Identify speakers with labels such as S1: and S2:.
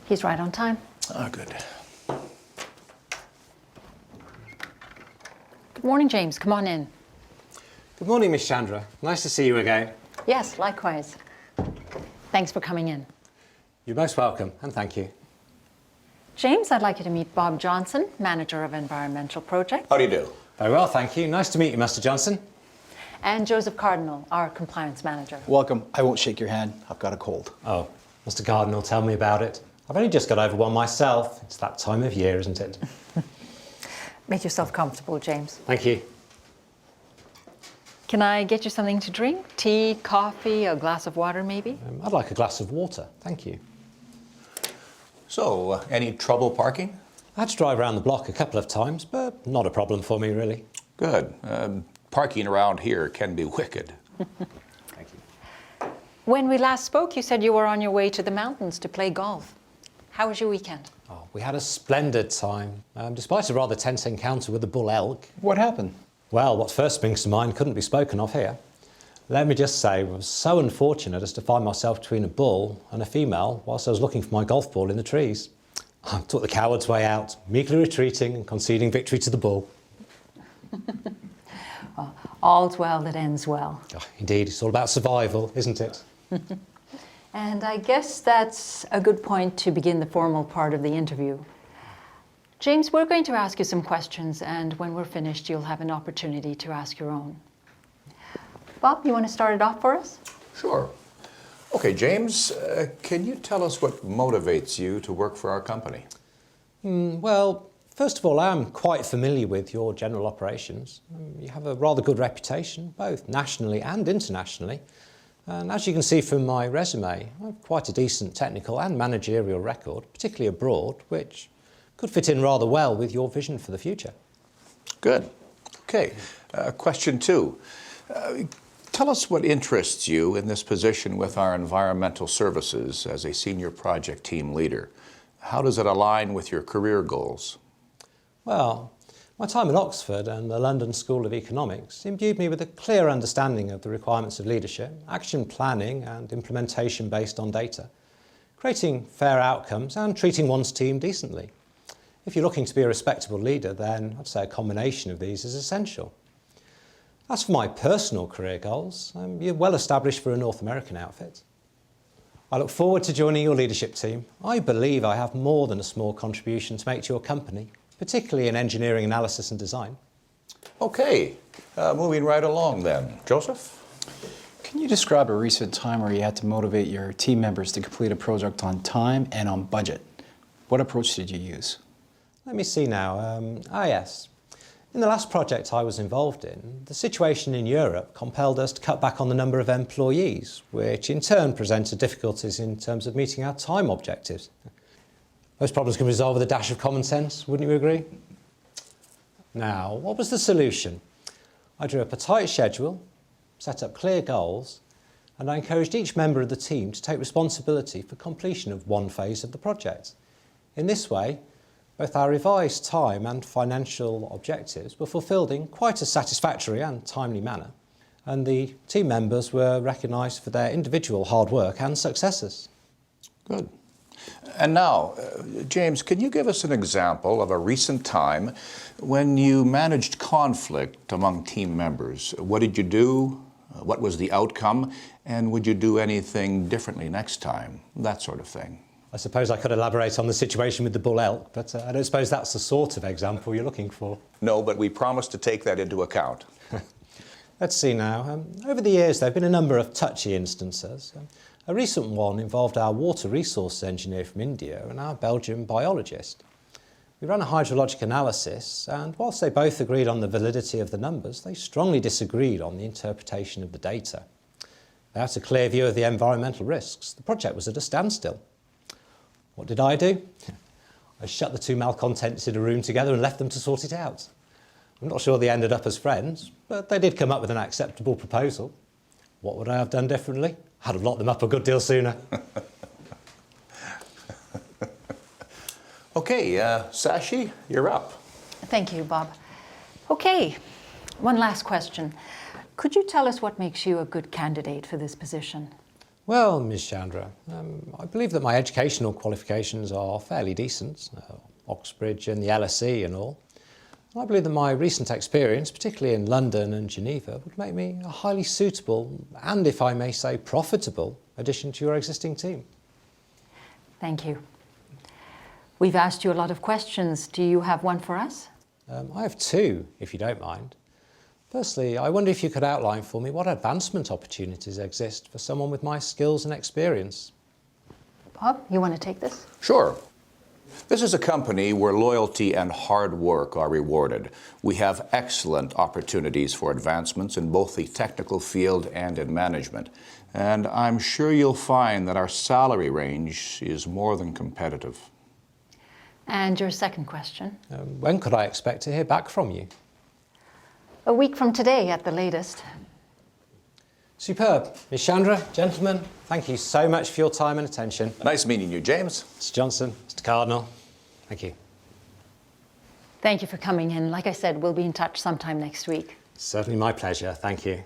S1: He's right on time.
S2: Oh, good.
S1: Good morning, James. Come on in.
S3: Good morning, Miss Chandra. Nice to see you again.
S1: Yes, likewise. Thanks for coming in.
S3: You're most welcome, and thank you.
S1: James, I'd like you to meet Bob Johnson, Manager of Environmental Projects.
S2: How do you do?
S3: Very well, thank you. Nice to meet you, Mr. Johnson.
S1: And Joseph Cardinal, our Compliance Manager.
S4: Welcome. I won't shake your hand. I've got a cold.
S3: Oh, Mr. Cardinal, tell me about it. I've only just got over one myself. It's that time of year, isn't it?
S1: Make yourself comfortable, James.
S3: Thank you.
S1: Can I get you something to drink? Tea, coffee, a glass of water, maybe?
S3: I'd like a glass of water, thank you.
S2: So, any trouble parking?
S3: I had to drive around the block a couple of times, but not a problem for me, really.
S2: Good. Parking around here can be wicked.
S3: Thank you.
S1: When we last spoke, you said you were on your way to the mountains to play golf. How was your weekend?
S3: Oh, we had a splendid time, despite a rather tense encounter with the bull elk.
S4: What happened?
S3: Well, what first springs to mind couldn't be spoken of here. Let me just say, I was so unfortunate as to find myself between a bull and a female whilst I was looking for my golf ball in the trees. I took the coward's way out, meekly retreating and conceding victory to the bull.
S1: Well, all's well that ends well.
S3: Oh, indeed, it's all about survival, isn't it?
S1: And I guess that's a good point to begin the formal part of the interview. James, we're going to ask you some questions, and when we're finished, you'll have an opportunity to ask your own. Bob, you want to start it off for us?
S2: Sure. Okay, James, can you tell us what motivates you to work for our company?
S3: Well, first of all, I am quite familiar with your general operations. You have a rather good reputation, both nationally and internationally. And as you can see from my resume, I have quite a decent technical and managerial record, particularly abroad, which could fit in rather well with your vision for the future.
S2: Good. Okay, question two. Tell us what interests you in this position with our environmental services as a senior project team leader. How does it align with your career goals?
S3: Well, my time at Oxford and the London School of Economics imbued me with a clear understanding of the requirements of leadership, action planning and implementation based on data, creating fair outcomes and treating one's team decently. If you're looking to be a respectable leader, then I'd say a combination of these is essential. As for my personal career goals, you're well established for a North American outfit. I look forward to joining your leadership team. I believe I have more than a small contribution to make to your company, particularly in engineering analysis and design.
S2: Okay, moving right along then. Joseph?
S4: Can you describe a recent time where you had to motivate your team members to complete a project on time and on budget? What approach did you use?
S3: Let me see now. Yes. In the last project I was involved in, the situation in Europe compelled us to cut back on the number of employees, which in turn presented difficulties in terms of meeting our time objectives. Most problems can be resolved with a dash of common sense, wouldn't you agree? Now, what was the solution? I drew up a tight schedule, set up clear goals, and I encouraged each member of the team to take responsibility for completion of one phase of the project. In this way, both our revised time and financial objectives were fulfilled in quite a satisfactory and timely manner, and the team members were recognised for their individual hard work and successes.
S2: Good. And now, James, can you give us an example of a recent time when you managed conflict among team members? What did you do? What was the outcome? And would you do anything differently next time? That sort of thing.
S3: I suppose I could elaborate on the situation with the bull elk, but I don't suppose that's the sort of example you're looking for.
S2: No, but we promise to take that into account.
S3: Let's see now. Over the years, there have been a number of touchy instances. A recent one involved our water resources engineer from India and our Belgian biologist. We ran a hydrologic analysis, and whilst they both agreed on the validity of the numbers, they strongly disagreed on the interpretation of the data. Without a clear view of the environmental risks, the project was at a standstill. What did I do? I shut the two malcontents in a room together and left them to sort it out. I'm not sure they ended up as friends, but they did come up with an acceptable proposal. What would I have done differently? I'd have locked them up a good deal sooner.
S2: Okay, Sashi, you're up.
S1: Thank you, Bob. Okay, one last question. Could you tell us what makes you a good candidate for this position?
S3: Well, Ms. Chandra, I believe that my educational qualifications are fairly decent, Oxbridge and the LSE and all. I believe that my recent experience, particularly in London and Geneva, would make me a highly suitable and, if I may say, profitable addition to your existing team.
S1: Thank you. We've asked you a lot of questions. Do you have one for us?
S3: I have two, if you don't mind. Firstly, I wonder if you could outline for me what advancement opportunities exist for someone with my skills and experience.
S1: Bob, you want to take this?
S2: Sure. This is a company where loyalty and hard work are rewarded. We have excellent opportunities for advancements in both the technical field and in management. And I'm sure you'll find that our salary range is more than competitive.
S1: And your second question?
S3: When could I expect to hear back from you?
S1: A week from today at the latest.
S3: Superb. Ms. Chandra, gentlemen, thank you so much for your time and attention.
S2: Nice meeting you, James.
S3: Mr. Johnson, Mr. Cardinal, thank you.
S1: Thank you for coming in. Like I said, we'll be in touch sometime next week.
S3: Certainly my pleasure. Thank you.